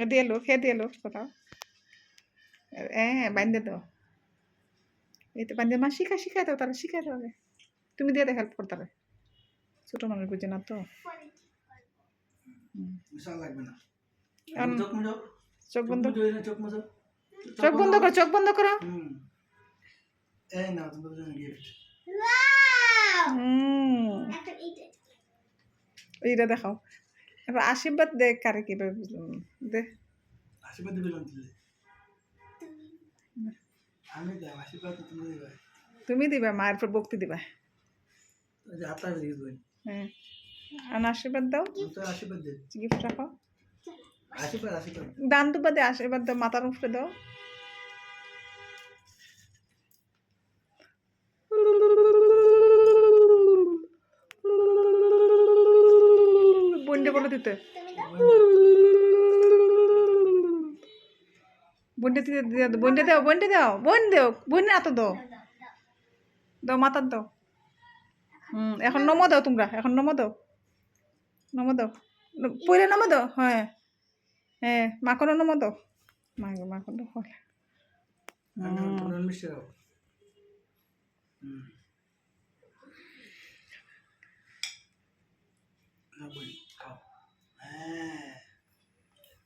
দিয়ে এলো কোথাও হ্যাঁ বান্ধে দাও এই তো বান্ধে মা শিখাই দাও তাহলে শিখাই দাও তুমি দিয়ে হেল্প করতে হবে ছোট মানুষ বুঝে না তো চোখ বন্ধ চোখ বন্ধ করো এইটা দেখাও এবার আশীর্বাদ দে কারে কিভাবে বুঝলাম দে আশীর্বাদ দিবে আমি দেব আশীর্বাদ তুমি দিবে তুমি দিবা মায়ের উপর ভক্তি দিবা হাতটা দিয়ে হ্যাঁ আর আশীর্বাদ দাও আশীর্বাদ দে গিফট রাখো আশীর্বাদ দান দুবা দে আশীর্বাদ দাও মাথার উপরে দাও বন্ডে বলে দিতে বন্ডে দাও বন্ডে এত দাও দাও মাথার দাও এখন নমো দাও তোমরা এখন নমো দাও পরে নমো দাও হ্যাঁ হ্যাঁ মাখনো নমো দাও মাখন ফল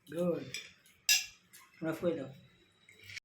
Good. Una fuera.